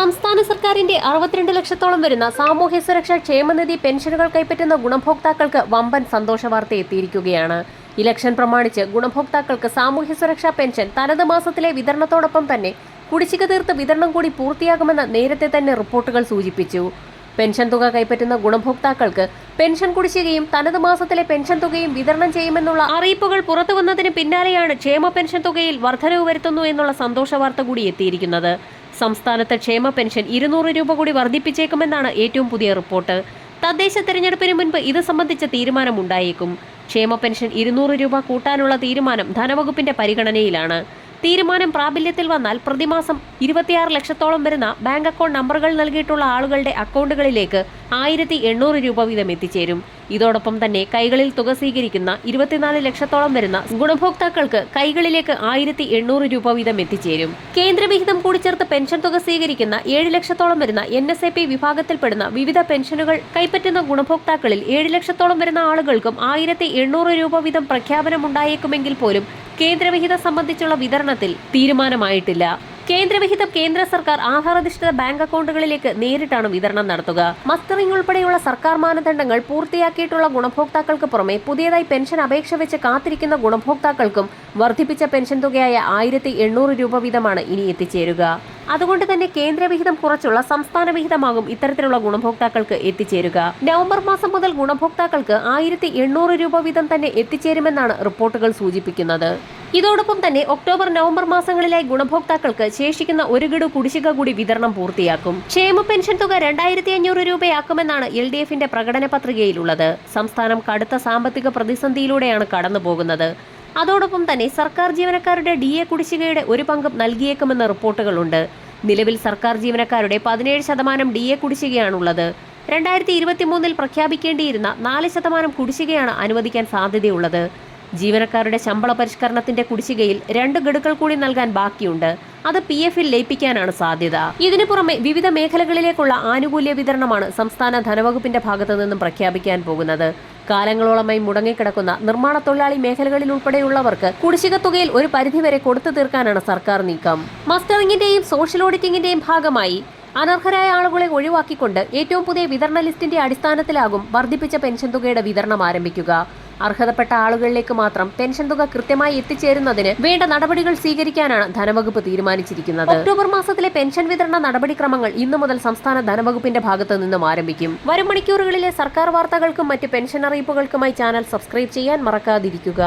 സംസ്ഥാന സർക്കാരിന്റെ 62 ലക്ഷത്തോളം വരുന്ന സാമൂഹ്യ സുരക്ഷാ ക്ഷേമനിധി പെൻഷനുകൾ കൈപ്പറ്റുന്ന ഗുണഭോക്താക്കൾക്ക് വമ്പൻ സന്തോഷ വാർത്ത എത്തിയിരിക്കുകയാണ്. ഇലക്ഷൻ പ്രമാണിച്ച് ഗുണഭോക്താക്കൾക്ക് സാമൂഹ്യ സുരക്ഷാ പെൻഷൻ തനത് മാസത്തിലെ വിതരണത്തോടൊപ്പം തന്നെ കുടിശ്ശിക തീർത്ത് വിതരണം കൂടി പൂർത്തിയാകുമെന്ന് നേരത്തെ തന്നെ റിപ്പോർട്ടുകൾ സൂചിപ്പിച്ചു. പെൻഷൻ തുക കൈപ്പറ്റുന്ന ഗുണഭോക്താക്കൾക്ക് പെൻഷൻ കുടിശ്ശികയും തനത് മാസത്തിലെ പെൻഷൻ തുകയും വിതരണം ചെയ്യുമെന്നുള്ള അറിയിപ്പുകൾ പുറത്തുവന്നതിന് പിന്നാലെയാണ് ക്ഷേമ പെൻഷൻ തുകയിൽ വർധനവ് വരുത്തുന്നു എന്നുള്ള സന്തോഷ വാർത്ത കൂടി എത്തിയിരിക്കുന്നത്. സംസ്ഥാനത്ത് ക്ഷേമ പെൻഷൻ 200 രൂപ കൂടി വർദ്ധിപ്പിച്ചേക്കുമെന്നാണ് ഏറ്റവും പുതിയ റിപ്പോർട്ട്. തദ്ദേശ തെരഞ്ഞെടുപ്പിന് മുൻപ് ഇത് സംബന്ധിച്ച തീരുമാനമുണ്ടായേക്കും. ക്ഷേമ പെൻഷൻ 200 രൂപ കൂട്ടാനുള്ള തീരുമാനം ധനവകുപ്പിന്റെ പരിഗണനയിലാണ്. തീരുമാനം പ്രാബല്യത്തിൽ വന്നാൽ പ്രതിമാസം 26 ലക്ഷത്തോളം വരുന്ന ബാങ്ക് അക്കൗണ്ട് നമ്പറുകൾ നൽകിയിട്ടുള്ള ആളുകളുടെ അക്കൗണ്ടുകളിലേക്ക് 1800 രൂപ വീതം എത്തിച്ചേരും. ഇതോടൊപ്പം തന്നെ കൈകളിൽ തുക സ്വീകരിക്കുന്ന 24 ലക്ഷത്തോളം വരുന്ന ഗുണഭോക്താക്കൾക്ക് കൈകളിലേക്ക് 1800 രൂപ വീതം എത്തിച്ചേരും. കേന്ദ്രവിഹിതം കൂടി ചേർത്ത് പെൻഷൻ തുക സ്വീകരിക്കുന്ന 7 ലക്ഷത്തോളം വരുന്ന NSAP വിഭാഗത്തിൽപ്പെടുന്ന വിവിധ പെൻഷനുകൾ കൈപ്പറ്റുന്ന ഗുണഭോക്താക്കളിൽ 7 ലക്ഷത്തോളം വരുന്ന ആളുകൾക്കും 1800 രൂപ വീതം പ്രഖ്യാപനമുണ്ടായേക്കുമെങ്കിൽ പോലും കേന്ദ്രവിഹിതം സംബന്ധിച്ചുള്ള വിതരണത്തിൽ തീരുമാനമായിട്ടില്ല. കേന്ദ്രവിഹിതം കേന്ദ്ര സർക്കാർ ആധാരധിഷ്ഠിത ബാങ്ക് അക്കൗണ്ടുകളിലേക്ക് നേരിട്ടാണ് വിതരണം നടത്തുക. മസ്റ്ററിംഗ് ഉൾപ്പെടെയുള്ള സർക്കാർ മാനദണ്ഡങ്ങൾ പൂർത്തിയാക്കിയിട്ടുള്ള ഗുണഭോക്താക്കൾക്ക് പുറമെ പുതിയതായി പെൻഷൻ അപേക്ഷ വെച്ച് കാത്തിരിക്കുന്ന ഗുണഭോക്താക്കൾക്കും വർദ്ധിപ്പിച്ച പെൻഷൻ തുകയായ 1800 രൂപ വീതമാണ് ഇനി എത്തിച്ചേരുക. അതുകൊണ്ട് തന്നെ കേന്ദ്രവിഹിതം കുറച്ചുള്ള സംസ്ഥാന വിഹിതമാകും ഇത്തരത്തിലുള്ള ഗുണഭോക്താക്കൾക്ക് എത്തിച്ചേരുക. നവംബർ മാസം മുതൽ ഗുണഭോക്താക്കൾക്ക് 1800 രൂപ വീതം തന്നെ എത്തിച്ചേരുമെന്നാണ് റിപ്പോർട്ടുകൾ സൂചിപ്പിക്കുന്നത്. ഇതോടൊപ്പം തന്നെ ഒക്ടോബർ നവംബർ മാസങ്ങളിലായി ഗുണഭോക്താക്കൾക്ക് ശേഷിക്കുന്ന ഒരു ഗഡു കുടിശ്ശിക കൂടി വിതരണം പൂർത്തിയാക്കും. ക്ഷേമ പെൻഷൻ തുക 2500 രൂപയാക്കുമെന്നാണ് LDFന്റെ പ്രകടന പത്രികയിലുള്ളത്. സംസ്ഥാനം കടുത്ത സാമ്പത്തിക പ്രതിസന്ധിയിലൂടെയാണ് കടന്നുപോകുന്നത്. അതോടൊപ്പം തന്നെ സർക്കാർ ജീവനക്കാരുടെ DA കുടിശ്ശികയുടെ ഒരു പങ്കും നൽകിയേക്കുമെന്ന റിപ്പോർട്ടുകളുണ്ട്. നിലവിൽ സർക്കാർ ജീവനക്കാരുടെ 17% DA കുടിശ്ശികയാണുള്ളത്. 2023 പ്രഖ്യാപിക്കേണ്ടിയിരുന്ന 4% കുടിശ്ശികയാണ് അനുവദിക്കാൻ സാധ്യതയുള്ളത്. ജീവനക്കാരുടെ ശമ്പള പരിഷ്കരണത്തിന്റെ കുടിശ്ശികയിൽ 2 ഗഡുക്കൾ കൂടി നൽകാൻ ബാക്കിയുണ്ട്. അത് PFൽ ലയിപ്പിക്കാനാണ് സാധ്യത. ഇതിനു പുറമെ വിവിധ മേഖലകളിലേക്കുള്ള ആനുകൂല്യ വിതരണമാണ് സംസ്ഥാന ധനവകുപ്പിന്റെ ഭാഗത്തു നിന്നും പ്രഖ്യാപിക്കാൻ പോകുന്നത്. കാലങ്ങളോളമായി മുടങ്ങിക്കിടക്കുന്ന നിർമ്മാണ തൊഴിലാളി മേഖലകളിൽ ഉൾപ്പെടെയുള്ളവർക്ക് കുടിശ്ശിക തുകയിൽ ഒരു പരിധിവരെ കൊടുത്തു തീർക്കാനാണ് സർക്കാർ നീക്കം. മസ്റ്ററിംഗിന്റെയും സോഷ്യൽ ഓഡിറ്റിംഗിന്റെയും ഭാഗമായി അനർഹരായ ആളുകളെ ഒഴിവാക്കിക്കൊണ്ട് ഏറ്റവും പുതിയ വിതരണ ലിസ്റ്റിന്റെ അടിസ്ഥാനത്തിലാകും വർദ്ധിപ്പിച്ച പെൻഷൻ തുകയുടെ വിതരണം ആരംഭിക്കുക. അർഹതപ്പെട്ട ആളുകളിലേക്ക് മാത്രം പെൻഷൻ തുക കൃത്യമായി എത്തിച്ചേരുന്നതിന് വേണ്ട നടപടികൾ സ്വീകരിക്കാനാണ് ധനവകുപ്പ് തീരുമാനിച്ചിരിക്കുന്നത്. ഒക്ടോബർ മാസത്തിലെ പെൻഷൻ വിതരണ നടപടിക്രമങ്ങൾ ഇന്നു മുതൽ സംസ്ഥാന ധനവകുപ്പിന്റെ ഭാഗത്തു നിന്നും ആരംഭിക്കും. വരും മണിക്കൂറുകളിലെ സർക്കാർ വാർത്തകൾക്കും മറ്റ് പെൻഷൻ അറിയിപ്പുകൾക്കുമായി ചാനൽ സബ്സ്ക്രൈബ് ചെയ്യാൻ മറക്കാതിരിക്കുക.